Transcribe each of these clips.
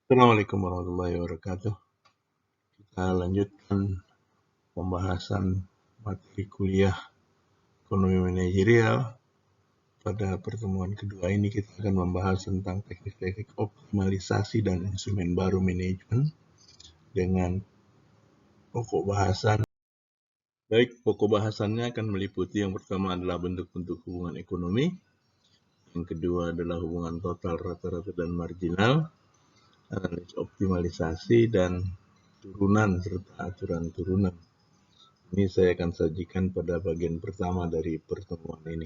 Assalamualaikum warahmatullahi wabarakatuh. Kita lanjutkan pembahasan materi kuliah ekonomi manajerial. Pada pertemuan kedua ini kita akan membahas tentang teknik-teknik optimalisasi dan instrumen baru manajemen dengan pokok bahasan. Baik, pokok bahasannya akan meliputi yang pertama adalah bentuk-bentuk hubungan ekonomi, yang kedua adalah hubungan total, rata-rata, dan marginal, analisis optimalisasi, dan turunan serta aturan turunan. Ini saya akan sajikan pada bagian pertama dari pertemuan ini.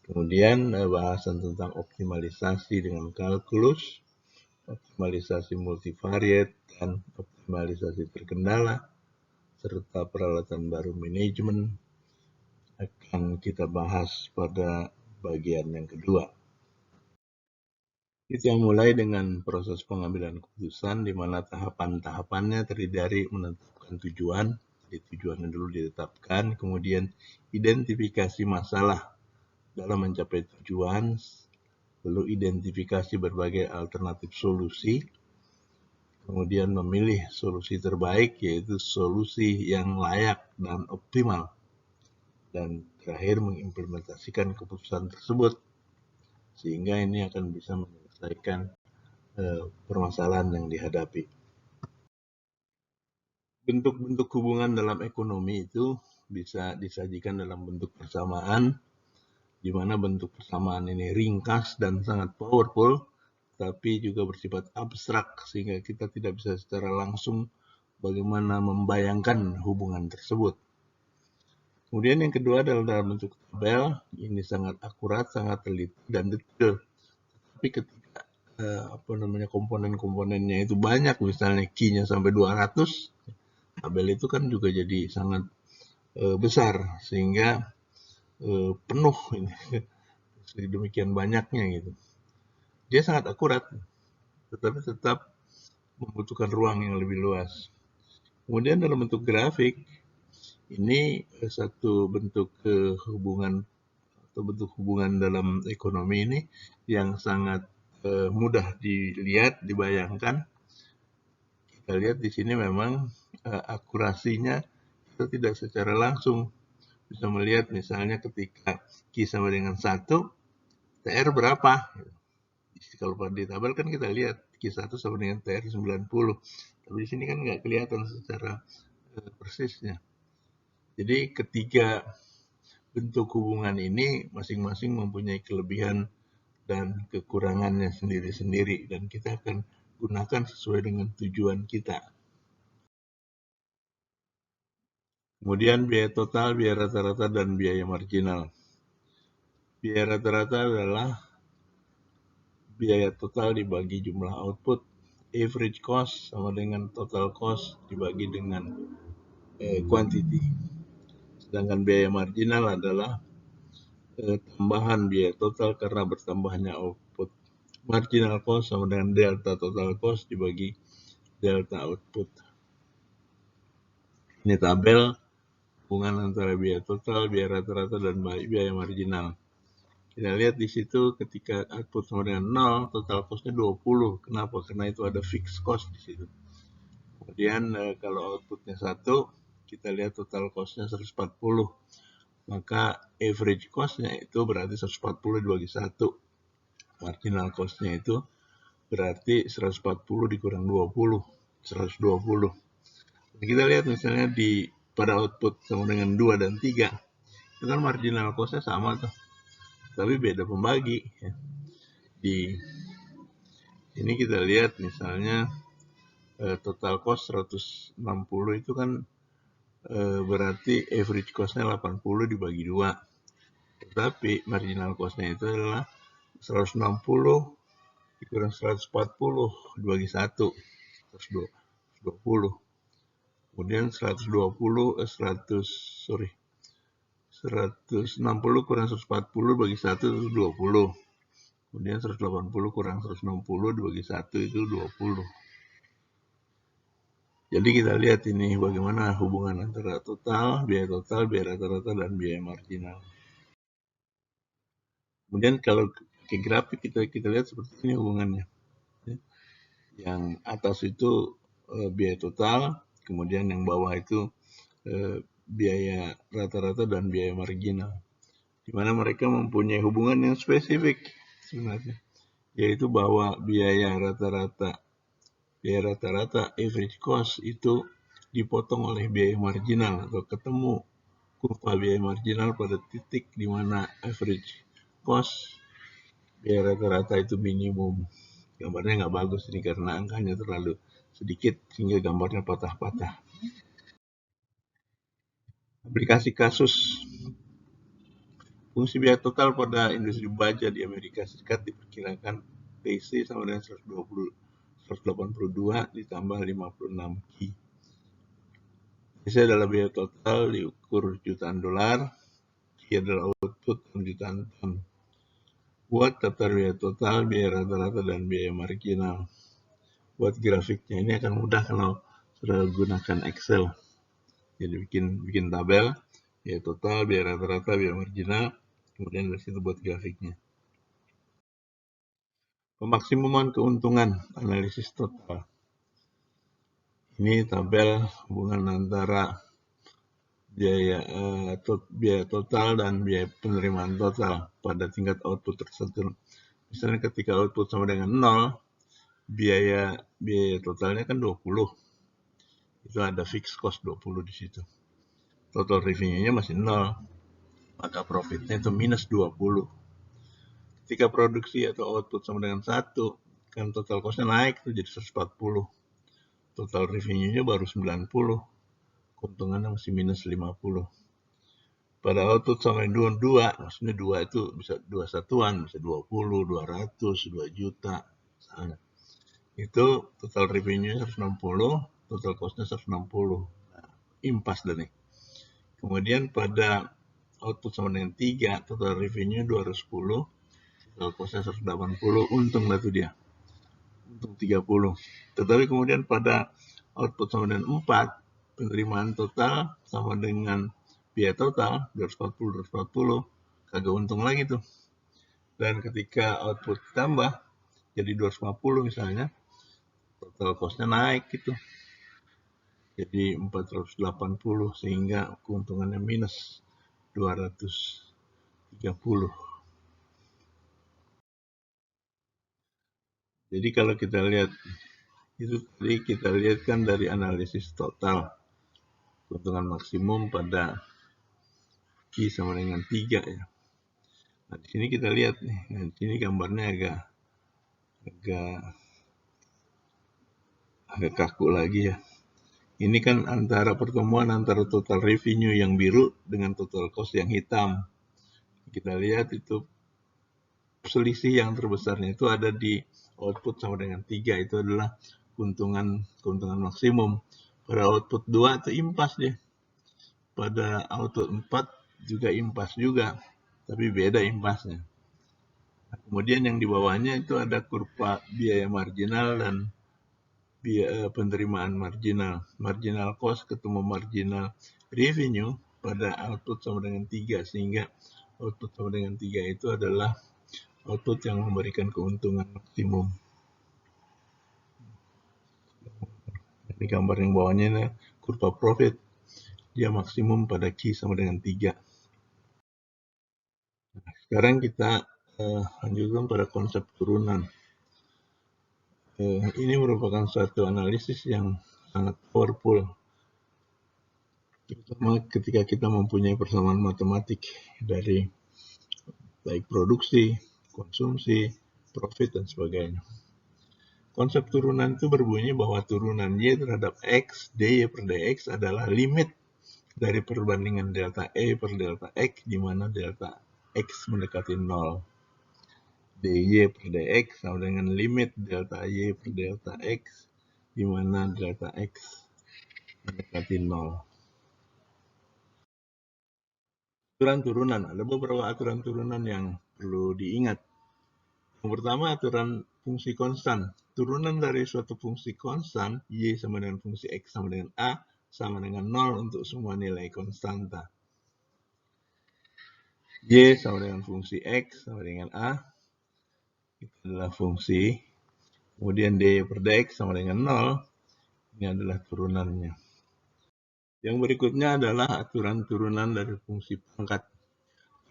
Kemudian bahasan tentang optimalisasi dengan kalkulus, optimalisasi multivariate, dan optimalisasi terkendala, serta peralatan baru manajemen akan kita bahas pada bagian yang kedua. Kita mulai dengan proses pengambilan keputusan, di mana tahapan-tahapannya terdiri dari menentukan tujuan. Jadi tujuannya dulu ditetapkan, kemudian identifikasi masalah dalam mencapai tujuan, lalu identifikasi berbagai alternatif solusi, kemudian memilih solusi terbaik, yaitu solusi yang layak dan optimal, dan terakhir mengimplementasikan keputusan tersebut, sehingga ini akan bisa menyelesaikan permasalahan yang dihadapi. Bentuk-bentuk hubungan dalam ekonomi itu bisa disajikan dalam bentuk persamaan, di mana bentuk persamaan ini ringkas dan sangat powerful, tapi juga bersifat abstrak, sehingga kita tidak bisa secara langsung bagaimana membayangkan hubungan tersebut. Kemudian yang kedua adalah dalam bentuk tabel. Ini sangat akurat, sangat teliti, dan detail. Tapi ketika komponen-komponennya itu banyak, misalnya key-nya sampai 200, tabel itu kan juga jadi sangat besar, sehingga penuh ini, sedemikian banyaknya gitu. Dia sangat akurat, tetapi tetap membutuhkan ruang yang lebih luas. Kemudian dalam bentuk grafik, ini satu bentuk hubungan atau bentuk hubungan dalam ekonomi ini yang sangat mudah dilihat, dibayangkan. Kita lihat di sini memang akurasinya kita tidak secara langsung bisa melihat, misalnya ketika Q sama dengan 1, TR berapa? Kalau di tabel kan kita lihat Q1 sama dengan TR 90. Tapi di sini kan nggak kelihatan secara persisnya. Jadi ketiga bentuk hubungan ini masing-masing mempunyai kelebihan dan kekurangannya sendiri-sendiri, dan kita akan gunakan sesuai dengan tujuan kita. Kemudian biaya total, biaya rata-rata, dan biaya marginal. Biaya rata-rata adalah biaya total dibagi jumlah output. Average cost sama dengan total cost dibagi dengan quantity. Sedangkan biaya marginal adalah tambahan biaya total karena bertambahnya output. Marginal cost sama dengan delta total cost dibagi delta output. Ini tabel hubungan antara biaya total, biaya rata-rata, dan biaya marginal. Kita lihat di situ ketika output sama dengan 0, total cost-nya 20. Kenapa? Karena itu ada fixed cost di situ. Kemudian kalau outputnya 1, kita lihat total cost-nya 140. Maka average cost-nya itu berarti 140 dibagi 1. Marginal cost-nya itu berarti 140 dikurang 20, 120. Kita lihat misalnya pada output sama dengan 2 dan 3, itu kan marginal cost-nya sama tuh, tapi beda pembagi. Di ini kita lihat misalnya total cost 160 itu kan berarti average cost-nya 80 dibagi 2. Tetapi marginal cost-nya itu adalah 160 dikurang 140 dibagi 1, 120. Kemudian 160 kurang 140 bagi 1 itu 20. Kemudian 180 kurang 160 dibagi 1 itu 20. Jadi kita lihat ini bagaimana hubungan antara biaya total, biaya rata-rata, dan biaya marginal. Kemudian kalau pakai grafik kita lihat seperti ini hubungannya. Yang atas itu biaya total, kemudian yang bawah itu biaya rata-rata dan biaya marginal, di mana mereka mempunyai hubungan yang spesifik sebenarnya, yaitu bahwa biaya rata-rata average cost itu dipotong oleh biaya marginal atau ketemu kurva biaya marginal pada titik di mana average cost biaya rata-rata itu minimum. Gambarnya nggak bagus ini karena angkanya terlalu sedikit sehingga gambarnya patah-patah. Aplikasi kasus fungsi biaya total pada industri baja di Amerika Serikat diperkirakan PC sama dengan 182 ditambah 56 Q. PC adalah biaya total diukur jutaan dolar, Q adalah output jutaan ton. Buat daftar biaya total, biaya rata-rata, dan biaya marginal. Buat grafiknya ini akan mudah kalau sudah gunakan Excel. Jadi bikin tabel, biaya total, biaya rata-rata, biaya marginal, kemudian dari situ buat grafiknya. Pemaksimuman keuntungan, analisis total. Ini tabel hubungan antara biaya total dan biaya penerimaan total pada tingkat output tertentu. Misalnya ketika output sama dengan 0, biaya totalnya kan 20. Itu ada fixed cost 20 di situ. Total revenue-nya masih 0. Maka profitnya itu minus 20. Ketika produksi atau output sama dengan 1, kan total cost-nya naik tuh jadi 140. Total revenue-nya baru 90. Keuntungannya masih minus 50. Pada output sama dengan 2, maksudnya 2 itu bisa 2 satuan, bisa 20, 200, 2 juta. Misalnya. Itu total revenue-nya 160, total cost-nya 160. Nah, impas dah nih. Kemudian pada output sama dengan 3, total revenue 210, total cost-nya 180, untung lah tuh dia. Untung 30. Tetapi kemudian pada output sama dengan 4, penerimaan total sama dengan biaya total 240, kagak untung lagi tuh. Dan ketika output tambah jadi 250 misalnya, total cost-nya naik gitu. Jadi 480 sehingga keuntungannya minus 230. Jadi kalau kita lihat itu tadi kita lihat kan dari analisis total keuntungan maksimum pada Q sama dengan 3 ya. Nah, di sini kita lihat nih, nah, di sini gambarnya agak kaku lagi ya. Ini kan antara pertemuan antara total revenue yang biru dengan total cost yang hitam. Kita lihat itu selisih yang terbesarnya itu ada di output sama dengan 3, itu adalah keuntungan maksimum. Pada output 2 itu impas dia. Pada output 4 juga impas juga, tapi beda impasnya. Nah, kemudian yang di bawahnya itu ada kurva biaya marginal dan biaya penerimaan marginal. Marginal cost ketemu marginal revenue pada output sama dengan 3, sehingga output sama dengan 3 itu adalah output yang memberikan keuntungan maksimum. Ini gambar yang bawahnya ini kurva profit. Dia maksimum pada Q sama dengan 3. Nah, sekarang kita lanjutkan pada konsep turunan. Ini merupakan suatu analisis yang sangat powerful, terutama ketika kita mempunyai persamaan matematik dari baik produksi, konsumsi, profit, dan sebagainya. Konsep turunan itu berbunyi bahwa turunan Y terhadap X, dy per dx adalah limit dari perbandingan delta E per delta X, di mana delta X mendekati 0. dy per dx sama dengan limit delta Y per delta X, di mana delta X mendekati 0. Aturan turunan, ada beberapa aturan turunan yang perlu diingat. Yang pertama, aturan fungsi konstan. Turunan dari suatu fungsi konstan, Y sama dengan fungsi X sama dengan A, sama dengan 0 untuk semua nilai konstanta. Y sama dengan fungsi X sama dengan A, itu adalah fungsi Kemudian dy per dx sama dengan 0. Ini adalah turunannya. Yang berikutnya adalah aturan turunan dari fungsi pangkat.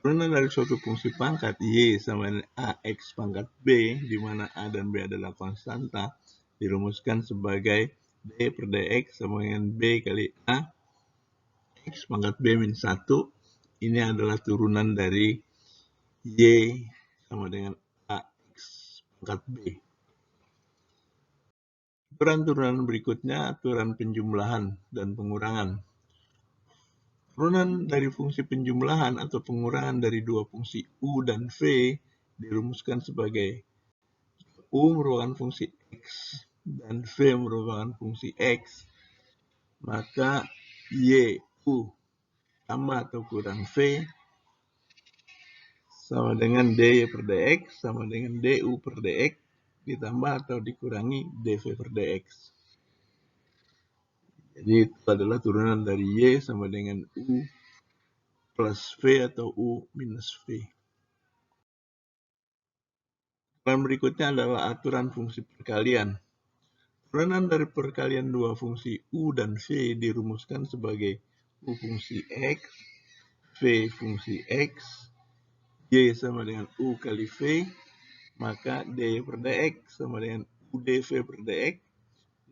Turunan dari suatu fungsi pangkat y sama dengan ax pangkat b, di mana a dan b adalah konstanta, dirumuskan sebagai dy per dx sama dengan b kali a x pangkat b min 1. Ini adalah turunan dari y sama dengan ax pangkat b. Aturan-turunan berikutnya aturan penjumlahan dan pengurangan. Turunan dari fungsi penjumlahan atau pengurangan dari dua fungsi u dan v dirumuskan sebagai u merupakan fungsi x dan v merupakan fungsi x, maka y u tambah atau kurang v sama dengan dy per dx sama dengan du per dx ditambah atau dikurangi dv per dx. Jadi itu adalah turunan dari y sama dengan u plus v atau u minus v. Aturan berikutnya adalah aturan fungsi perkalian. Turunan dari perkalian dua fungsi u dan v dirumuskan sebagai u fungsi x, v fungsi x, y sama dengan u kali v, maka dy per dx sama dengan u dv per dx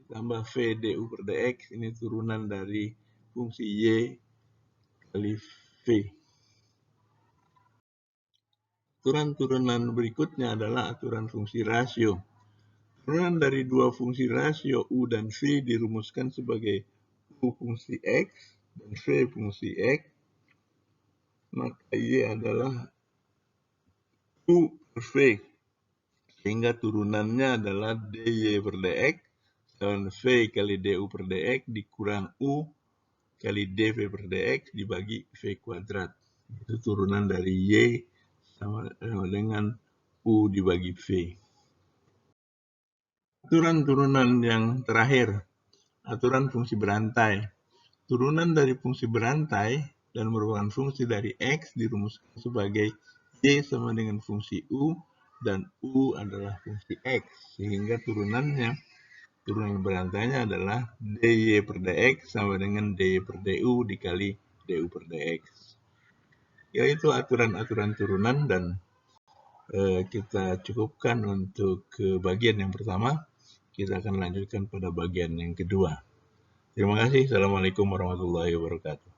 ditambah v du per dx. Ini turunan dari fungsi y kali v. Aturan-turunan berikutnya adalah aturan fungsi rasio. Turunan dari dua fungsi rasio u dan v dirumuskan sebagai u fungsi x dan v fungsi x, maka y adalah u per v, sehingga turunannya adalah dy per dx dan v kali du per dx dikurang u kali dv per dx dibagi v kuadrat. Itu turunan dari y sama dengan u dibagi v. Aturan turunan yang terakhir, aturan fungsi berantai. Turunan dari fungsi berantai dan merupakan fungsi dari x dirumuskan sebagai y sama dengan fungsi u dan u adalah fungsi x, sehingga turunan berantainya adalah dy per dx sama dengan dy per du dikali du per dx. Yaitu aturan-aturan turunan, dan kita cukupkan untuk bagian yang pertama. Kita akan lanjutkan pada bagian yang kedua. Terima kasih. Assalamualaikum warahmatullahi wabarakatuh.